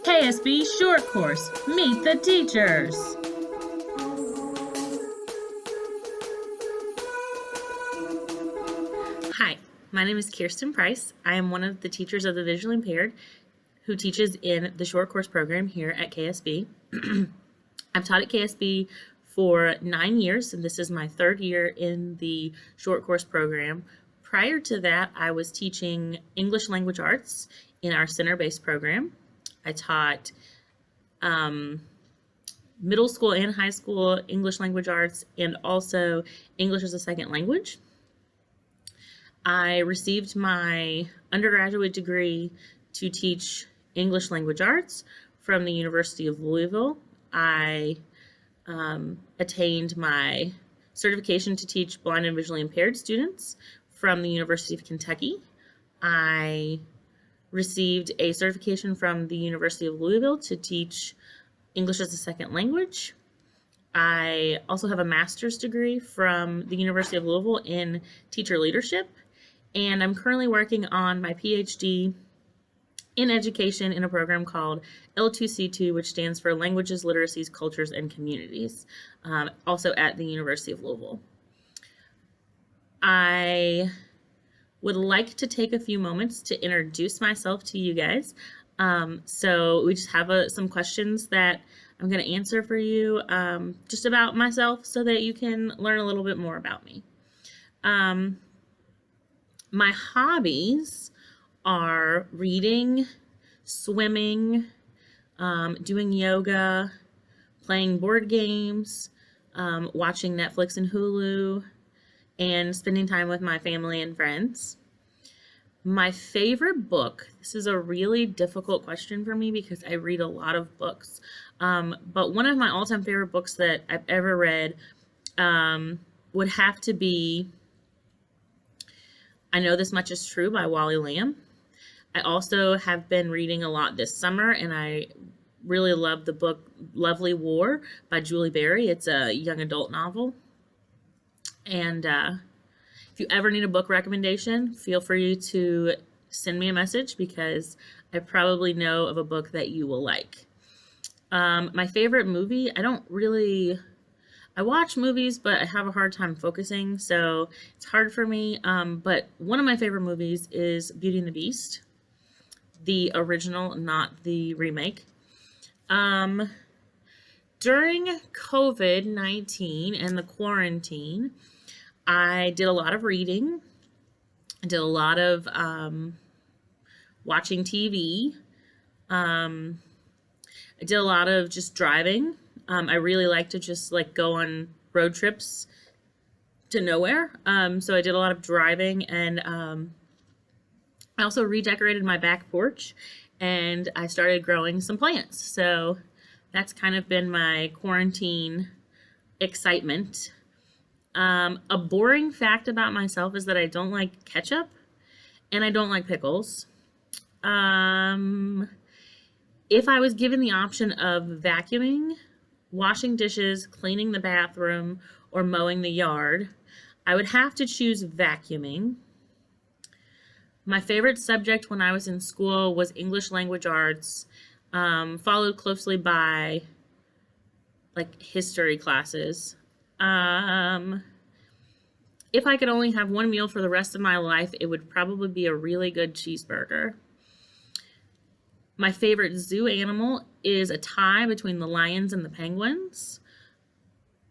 KSB Short Course, Meet the Teachers. Hi, my name is Kirsten Price. I am one of the teachers of the visually impaired who teaches in the short course program here at KSB. I've taught at KSB for 9 years, and this is my 3rd year in the short course program. Prior to that, I was teaching English language arts in our center-based program. I taught middle school and high school English language arts and also English as a second language. I received my undergraduate degree to teach English language arts from the University of Louisville. I attained my certification to teach blind and visually impaired students from the University of Kentucky. I received a certification from the University of Louisville to teach English as a second language. I also have a master's degree from the University of Louisville in teacher leadership, and I'm currently working on my PhD in education in a program called L2C2, which stands for Languages, Literacies, Cultures, and Communities, also at the University of Louisville. I would like to take a few moments to introduce myself to you guys. So we just have some questions that I'm going to answer for you just about myself so that you can learn a little bit more about me. My hobbies are reading, swimming, doing yoga, playing board games, watching Netflix and Hulu, and spending time with my family and friends. My favorite book, this is a really difficult question for me because I read a lot of books, but one of my all-time favorite books that I've ever read would have to be I Know This Much Is True by Wally Lamb. I also have been reading a lot this summer, and I really love the book Lovely War by Julie Berry. It's a young adult novel. And if you ever need a book recommendation, feel free to send me a message because I probably know of a book that you will like. My favorite movie, I watch movies, but I have a hard time focusing, so it's hard for me. But one of my favorite movies is Beauty and the Beast, the original, not the remake. During COVID-19 and the quarantine, I did a lot of reading. I did a lot of watching TV. I did a lot of just driving. I really like to just go on road trips to nowhere. So I did a lot of driving, and I also redecorated my back porch, and I started growing some plants. So that's kind of been my quarantine excitement. A boring fact about myself is that I don't like ketchup and I don't like pickles. If I was given the option of vacuuming, washing dishes, cleaning the bathroom, or mowing the yard, I would have to choose vacuuming. My favorite subject when I was in school was English language arts, followed closely by history classes. If I could only have one meal for the rest of my life, it would probably be a really good cheeseburger. My favorite zoo animal is a tie between the lions and the penguins.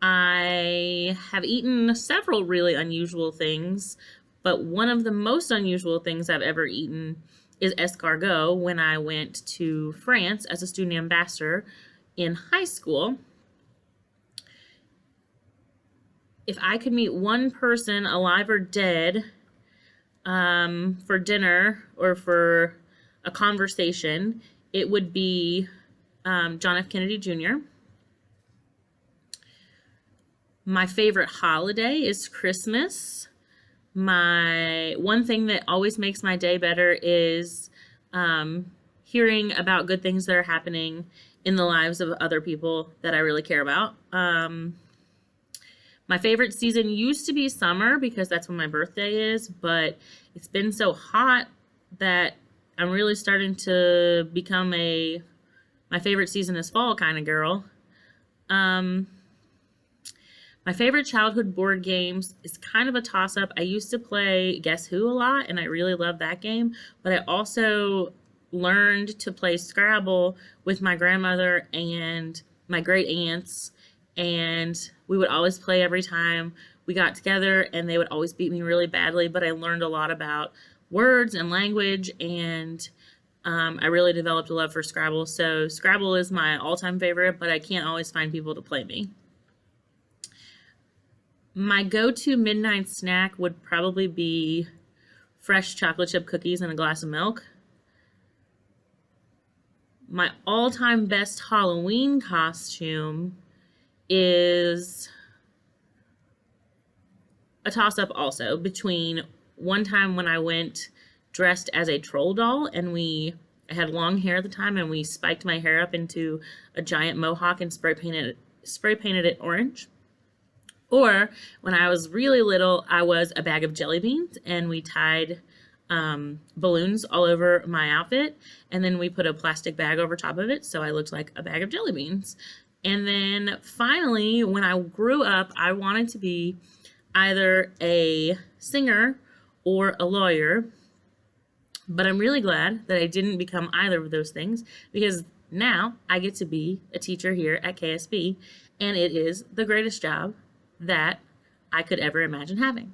I have eaten several really unusual things, but one of the most unusual things I've ever eaten is escargot when I went to France as a student ambassador in high school. If I could meet one person, alive or dead, for dinner or for a conversation, it would be John F. Kennedy Jr. My favorite holiday is Christmas. My one thing that always makes my day better is hearing about good things that are happening in the lives of other people that I really care about. My favorite season used to be summer because that's when my birthday is, but it's been so hot that I'm really starting to become a my favorite season is fall kind of girl. My favorite childhood board games is kind of a toss-up. I used to play Guess Who a lot, and I really loved that game. But I also learned to play Scrabble with my grandmother and my great aunts, and we would always play every time we got together, and they would always beat me really badly. But I learned a lot about words and language, and I really developed a love for Scrabble. So Scrabble is my all-time favorite, but I can't always find people to play me. My go-to midnight snack would probably be fresh chocolate chip cookies and a glass of milk. My all-time best Halloween costume is a toss-up also between one time when I went dressed as a troll doll, and I had long hair at the time, and we spiked my hair up into a giant mohawk and spray painted it orange. Or when I was really little, I was a bag of jelly beans, and we tied balloons all over my outfit, and then we put a plastic bag over top of it, so I looked like a bag of jelly beans. And then finally, when I grew up, I wanted to be either a singer or a lawyer, but I'm really glad that I didn't become either of those things, because now I get to be a teacher here at KSB, and it is the greatest job that I could ever imagine having.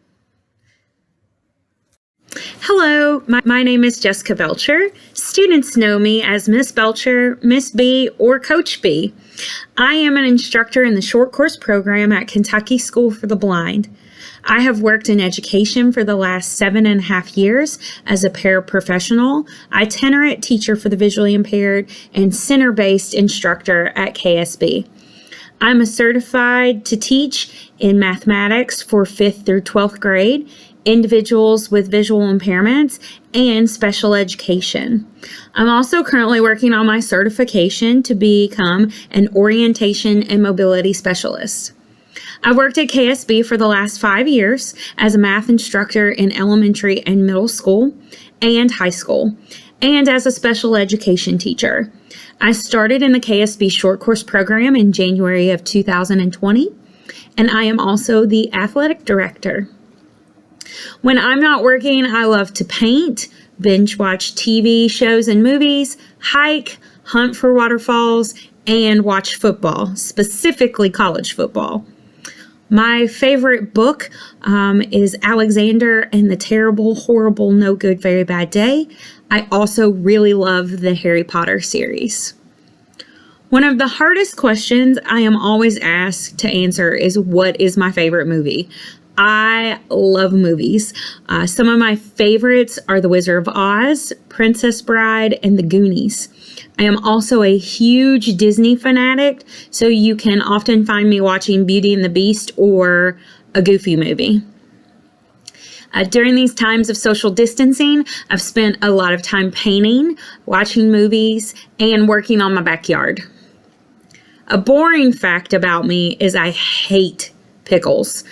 Hello, my name is Jessica Belcher. Students know me as Miss Belcher, Miss B, or Coach B. I am an instructor in the Short Course program at Kentucky School for the Blind. I have worked in education for the last 7.5 years as a paraprofessional, itinerant teacher for the visually impaired, and center-based instructor at KSB. I'm a certified to teach in mathematics for 5th through 12th grade, individuals with visual impairments, and special education. I'm also currently working on my certification to become an orientation and mobility specialist. I've worked at KSB for the last 5 years as a math instructor in elementary and middle school and high school, and as a special education teacher. I started in the KSB Short Course program in January of 2020, and I am also the athletic director. When I'm not working, I love to paint, binge watch TV shows and movies, hike, hunt for waterfalls, and watch football, specifically college football. My favorite book is Alexander and the Terrible, Horrible, No Good, Very Bad Day. I also really love the Harry Potter series. One of the hardest questions I am always asked to answer is, what is my favorite movie? I love movies. Some of my favorites are The Wizard of Oz, Princess Bride, and The Goonies. I am also a huge Disney fanatic, so you can often find me watching Beauty and the Beast or a Goofy movie. During these times of social distancing, I've spent a lot of time painting, watching movies, and working on my backyard. A boring fact about me is I hate pickles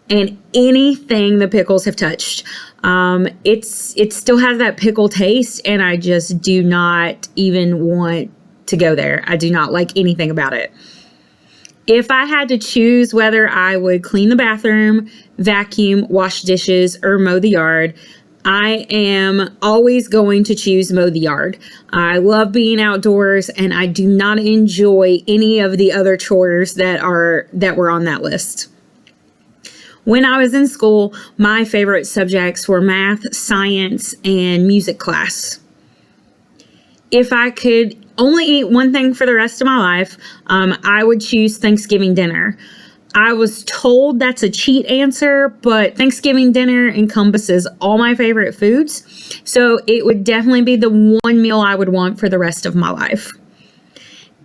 and anything the pickles have touched. It still has that pickle taste, and I just do not even want to go there. I do not like anything about it. If I had to choose whether I would clean the bathroom, vacuum, wash dishes, or mow the yard, I am always going to choose mow the yard. I love being outdoors, and I do not enjoy any of the other chores that were on that list. When I was in school, my favorite subjects were math, science, and music class. If I could only eat one thing for the rest of my life, I would choose Thanksgiving dinner. I was told that's a cheat answer, but Thanksgiving dinner encompasses all my favorite foods, so it would definitely be the one meal I would want for the rest of my life.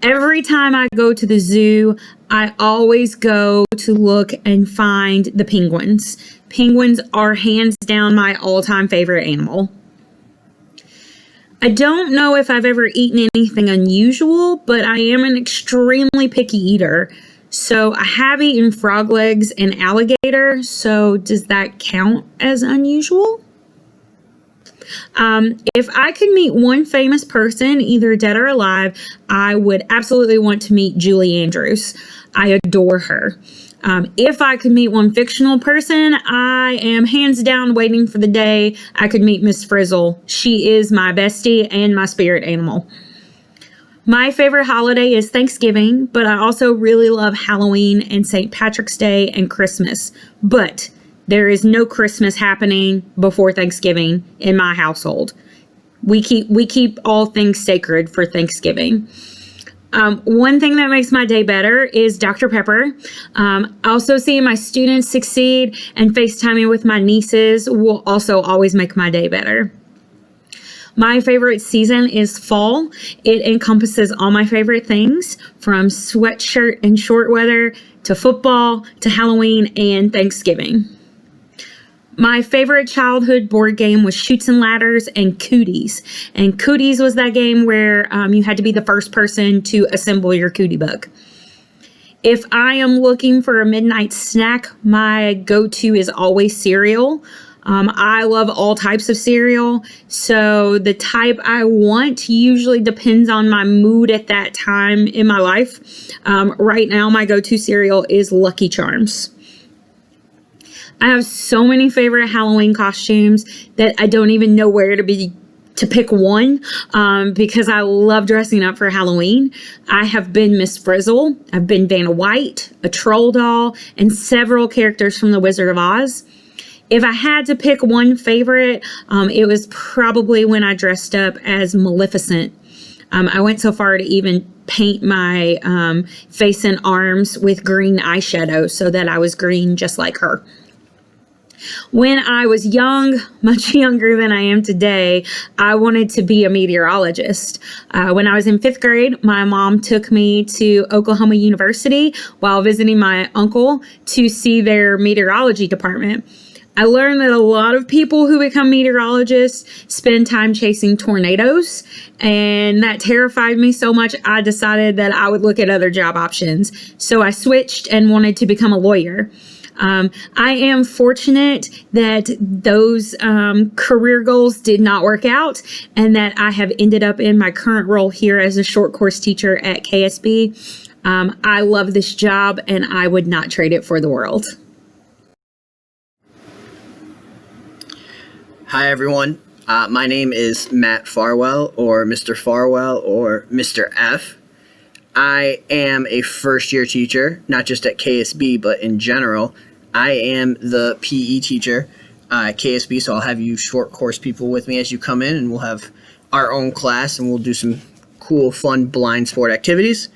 Every time I go to the zoo, I always go to look and find the penguins. Penguins are hands down my all-time favorite animal. I don't know if I've ever eaten anything unusual, but I am an extremely picky eater. So I have eaten frog legs and alligator, so does that count as unusual? If I could meet one famous person, either dead or alive, I would absolutely want to meet Julie Andrews. I adore her. If I could meet one fictional person, I am hands down waiting for the day I could meet Miss Frizzle. She is my bestie and my spirit animal. My favorite holiday is Thanksgiving, but I also really love Halloween and St. Patrick's Day and Christmas. But there is no Christmas happening before Thanksgiving in my household. We keep all things sacred for Thanksgiving. One thing that makes my day better is Dr. Pepper. Also seeing my students succeed and FaceTiming with my nieces will also always make my day better. My favorite season is fall. It encompasses all my favorite things, from sweatshirt and short weather to football to Halloween and Thanksgiving. My favorite childhood board game was Chutes and Ladders and Cooties. And Cooties was that game where you had to be the first person to assemble your cootie bug. If I am looking for a midnight snack, my go-to is always cereal. I love all types of cereal, so the type I want usually depends on my mood at that time in my life. Right now, my go-to cereal is Lucky Charms. I have so many favorite Halloween costumes that I don't even know where to pick one, because I love dressing up for Halloween. I have been Miss Frizzle, I've been Vanna White, a troll doll, and several characters from The Wizard of Oz. If I had to pick one favorite, it was probably when I dressed up as Maleficent. I went so far to even paint my face and arms with green eyeshadow so that I was green just like her. When I was young, much younger than I am today, I wanted to be a meteorologist. When I was in 5th grade, my mom took me to Oklahoma University while visiting my uncle to see their meteorology department. I learned that a lot of people who become meteorologists spend time chasing tornadoes, and that terrified me so much I decided that I would look at other job options. So I switched and wanted to become a lawyer. I am fortunate that those career goals did not work out, and that I have ended up in my current role here as a short course teacher at KSB. I love this job, and I would not trade it for the world. Hi, everyone. My name is Matt Farwell, or Mr. Farwell, or Mr. F. I am a first-year teacher, not just at KSB, but in general. I am the PE teacher at KSB, so I'll have you short course people with me as you come in, and we'll have our own class, and we'll do some cool, fun blind sport activities.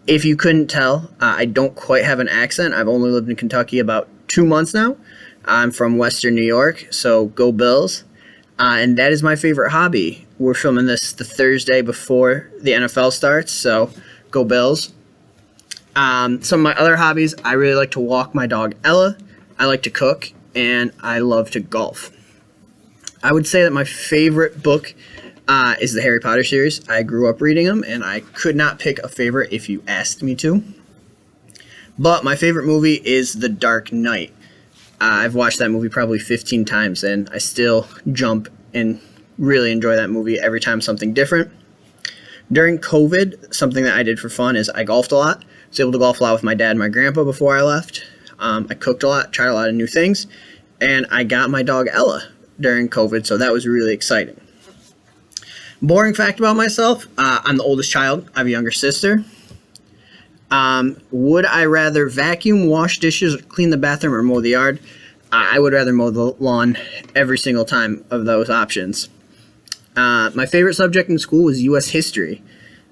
If you couldn't tell, I don't quite have an accent. I've only lived in Kentucky about 2 months now. I'm from Western New York, so go Bills. And that is my favorite hobby. We're filming this the Thursday before the NFL starts, so go Bills. Some of my other hobbies, I really like to walk my dog Ella, I like to cook, and I love to golf. I would say that my favorite book is the Harry Potter series. I grew up reading them, and I could not pick a favorite if you asked me to. But my favorite movie is The Dark Knight. I've watched that movie probably 15 times, and I still jump and really enjoy that movie every time something different. During COVID, something that I did for fun is I golfed a lot. I was able to golf a lot with my dad and my grandpa before I left. I cooked a lot, tried a lot of new things, and I got my dog Ella during COVID, so that was really exciting. Boring fact about myself, I'm the oldest child. I have a younger sister. Would I rather vacuum, wash dishes, clean the bathroom, or mow the yard? I would rather mow the lawn every single time of those options. My favorite subject in school was U.S. history.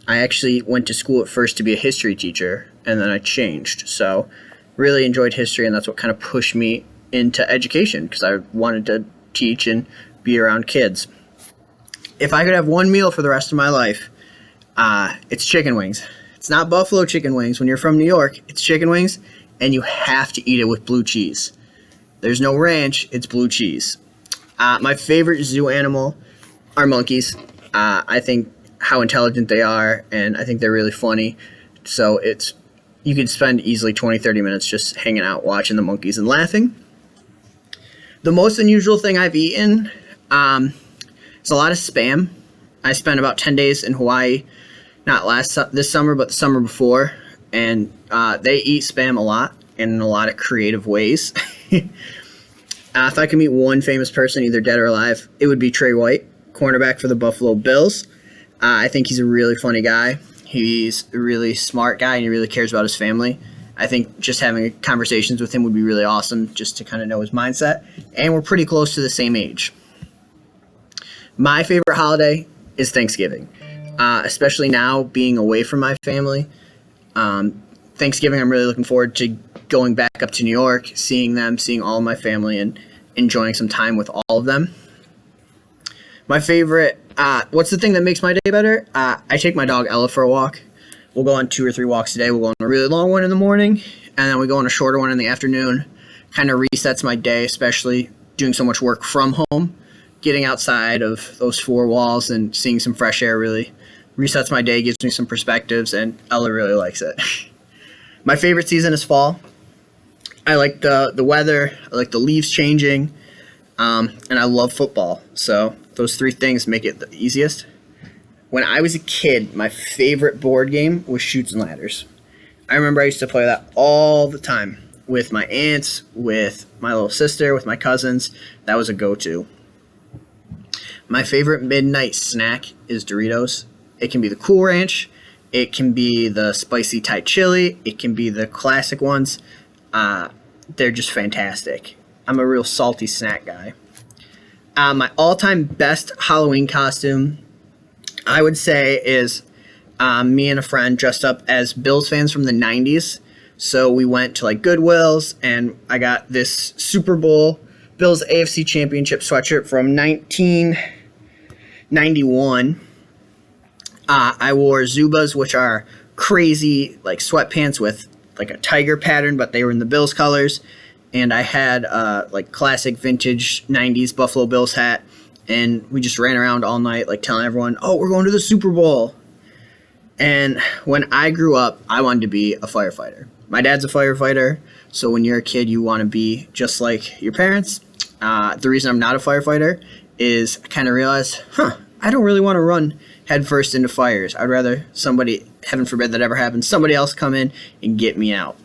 I actually went to school at first to be a history teacher, and then I changed. So really enjoyed history, and that's what kind of pushed me into education, because I wanted to teach and be around kids. If I could have one meal for the rest of my life, it's chicken wings. It's not buffalo chicken wings. When you're from New York, it's chicken wings, and you have to eat it with blue cheese. There's no ranch, it's blue cheese. My favorite zoo animal are monkeys. I think how intelligent they are, and I think they're really funny. So you could spend easily 20-30 minutes just hanging out watching the monkeys and laughing. The most unusual thing I've eaten, It's a lot of spam. I spent about 10 days in Hawaii, not this summer, but the summer before, and they eat spam a lot in a lot of creative ways. If I could meet one famous person, either dead or alive, it would be Trey White, cornerback for the Buffalo Bills. I think he's a really funny guy. He's a really smart guy, and he really cares about his family. I think just having conversations with him would be really awesome, just to kind of know his mindset. And we're pretty close to the same age. My favorite holiday is Thanksgiving, especially now being away from my family. Thanksgiving, I'm really looking forward to going back up to New York, seeing them, seeing all of my family, and enjoying some time with all of them. My favorite, what's the thing that makes my day better? I take my dog Ella for a walk. We'll go on 2 or 3 walks a day. We'll go on a really long one in the morning, and then we go on a shorter one in the afternoon. Kind of resets my day, especially doing so much work from home. Getting outside of those 4 walls and seeing some fresh air really resets my day, gives me some perspectives, and Ella really likes it. My favorite season is fall. I like the weather, I like the leaves changing, and I love football. So those 3 things make it the easiest. When I was a kid, my favorite board game was Chutes and Ladders. I remember I used to play that all the time with my aunts, with my little sister, with my cousins. That was a go-to. My favorite midnight snack is Doritos. It can be the Cool Ranch. It can be the spicy Thai chili. It can be the classic ones. They're just fantastic. I'm a real salty snack guy. My all-time best Halloween costume, I would say, is me and a friend dressed up as Bills fans from the 90s. So we went to like Goodwill's, and I got this Super Bowl Bills AFC Championship sweatshirt from 1991. I wore Zubas, which are crazy like sweatpants with like a tiger pattern, but they were in the Bills colors. And I had like classic vintage 90s Buffalo Bills hat. And we just ran around all night like telling everyone, oh, we're going to the Super Bowl. And when I grew up, I wanted to be a firefighter. My dad's a firefighter, so when you're a kid, you want to be just like your parents. The reason I'm not a firefighter is I kind of realized, I don't really want to run headfirst into fires. I'd rather somebody, heaven forbid that ever happens, somebody else come in and get me out.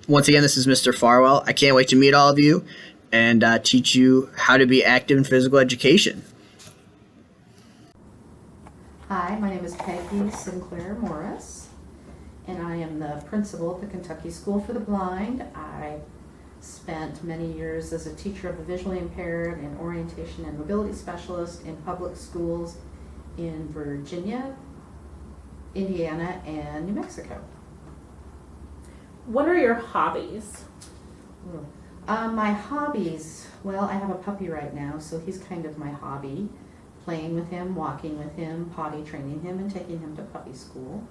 Once again, this is Mr. Farwell. I can't wait to meet all of you and teach you how to be active in physical education. Hi, my name is Peggy Sinclair Morris, and I am the principal at the Kentucky School for the Blind. I spent many years as a teacher of the visually impaired and orientation and mobility specialist in public schools in Virginia, Indiana, and New Mexico. What are your hobbies? My hobbies, well, I have a puppy right now, so he's kind of my hobby. Playing with him, walking with him, potty training him, and taking him to puppy school.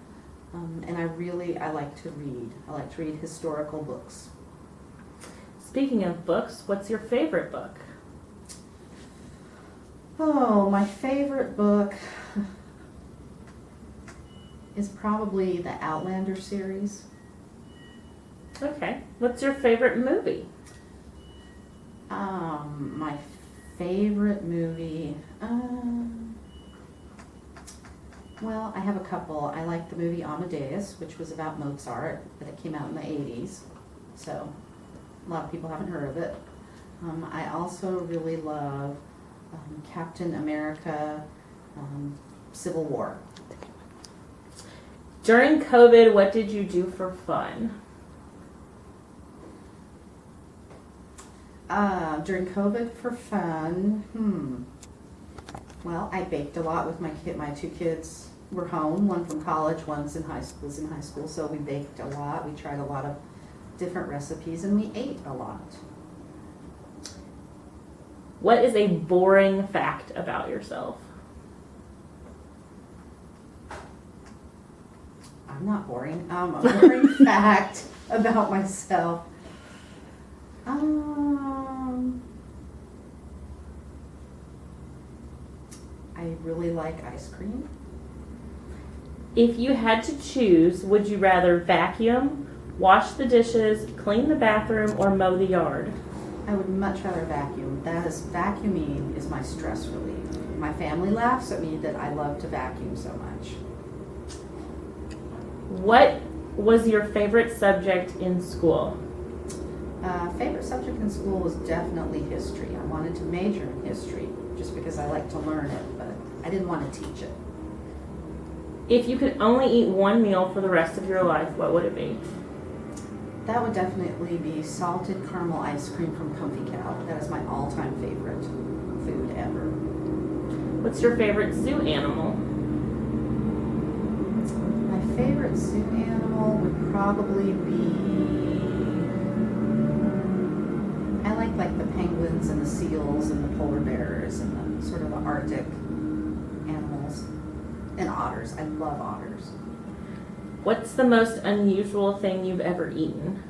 And I like to read. I like to read historical books. Speaking of books, what's your favorite book? Oh, my favorite book is probably the Outlander series. Okay. What's your favorite movie? My favorite movie, well, I have a couple. I like the movie Amadeus, which was about Mozart, but it came out in the 80s, so a lot of people haven't heard of it. I also really love Captain America, Civil War. During COVID, what did you do for fun? During COVID for fun, well, I baked a lot with my 2 kids were home, one from college, was in high school, so we baked a lot. We tried a lot of different recipes, and we ate a lot. What is a boring fact about yourself? I'm not boring. A boring fact about myself. I really like ice cream. If you had to choose, would you rather vacuum, wash the dishes, clean the bathroom, or mow the yard? I would much rather vacuum. Vacuuming is my stress relief. My family laughs at me that I love to vacuum so much. What was your favorite subject in school? Favorite subject in school was definitely history. I wanted to major in history just because I like to learn it, but I didn't want to teach it. If you could only eat one meal for the rest of your life, what would it be? That would definitely be salted caramel ice cream from Comfy Cow. That is my all-time favorite food ever. What's your favorite zoo animal? My favorite zoo animal would probably be... I like the penguins and the seals and the polar bears and the sort of the Arctic animals. And otters. I love otters. What's the most unusual thing you've ever eaten?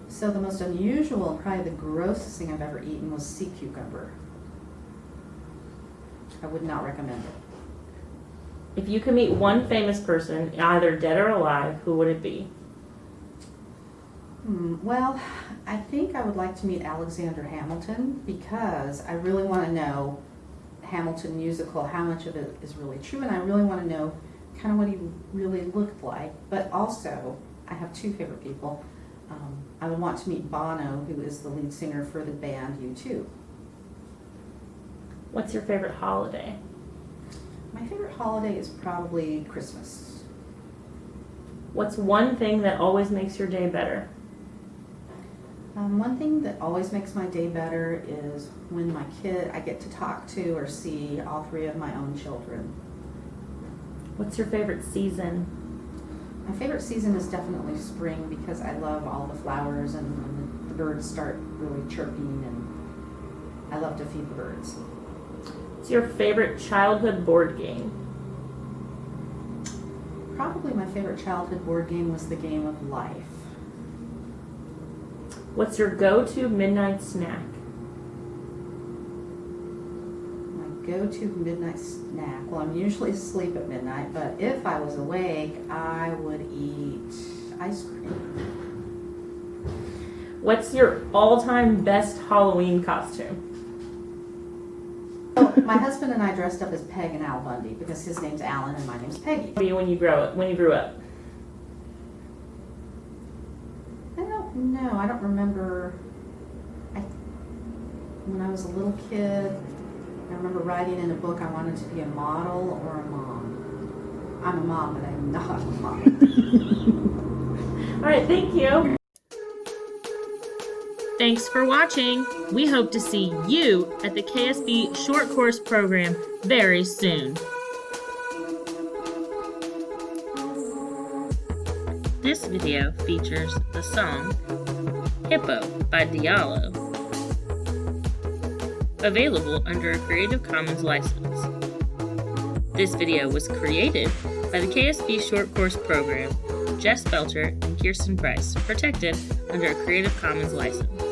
So the most unusual, probably the grossest thing I've ever eaten was sea cucumber. I would not recommend it. If you could meet one famous person, either dead or alive, who would it be? Well, I think I would like to meet Alexander Hamilton because I really want to know Hamilton musical, how much of it is really true, and I really want to know kind of what he really looked like. But also, I have two favorite people. I would want to meet Bono, who is the lead singer for the band U2. What's your favorite holiday? My favorite holiday is probably Christmas. What's one thing that always makes your day better? One thing that always makes my day better is when I get to talk to or see all three of my own children. What's your favorite season? My favorite season is definitely spring because I love all the flowers and when the birds start really chirping, and I love to feed the birds. What's your favorite childhood board game? Probably my favorite childhood board game was the Game of Life. What's your go-to midnight snack? My go-to midnight snack, well, I'm usually asleep at midnight, but if I was awake, I would eat ice cream. What's your all-time best Halloween costume? Oh, my husband and I dressed up as Peg and Al Bundy because his name's Alan and my name's Peggy. When you grew up? No, I don't remember. When I was a little kid, I remember writing in a book I wanted to be a model or a mom. I'm a mom, but I'm not a mom. All right, thank you. Thanks for watching. We hope to see you at the KSB Short Course program very soon. This video features the song Hippo by Diallo, available under a Creative Commons license. This video was created by the KSB Short Course program, Jess Belcher and Kirsten Price, protected under a Creative Commons license.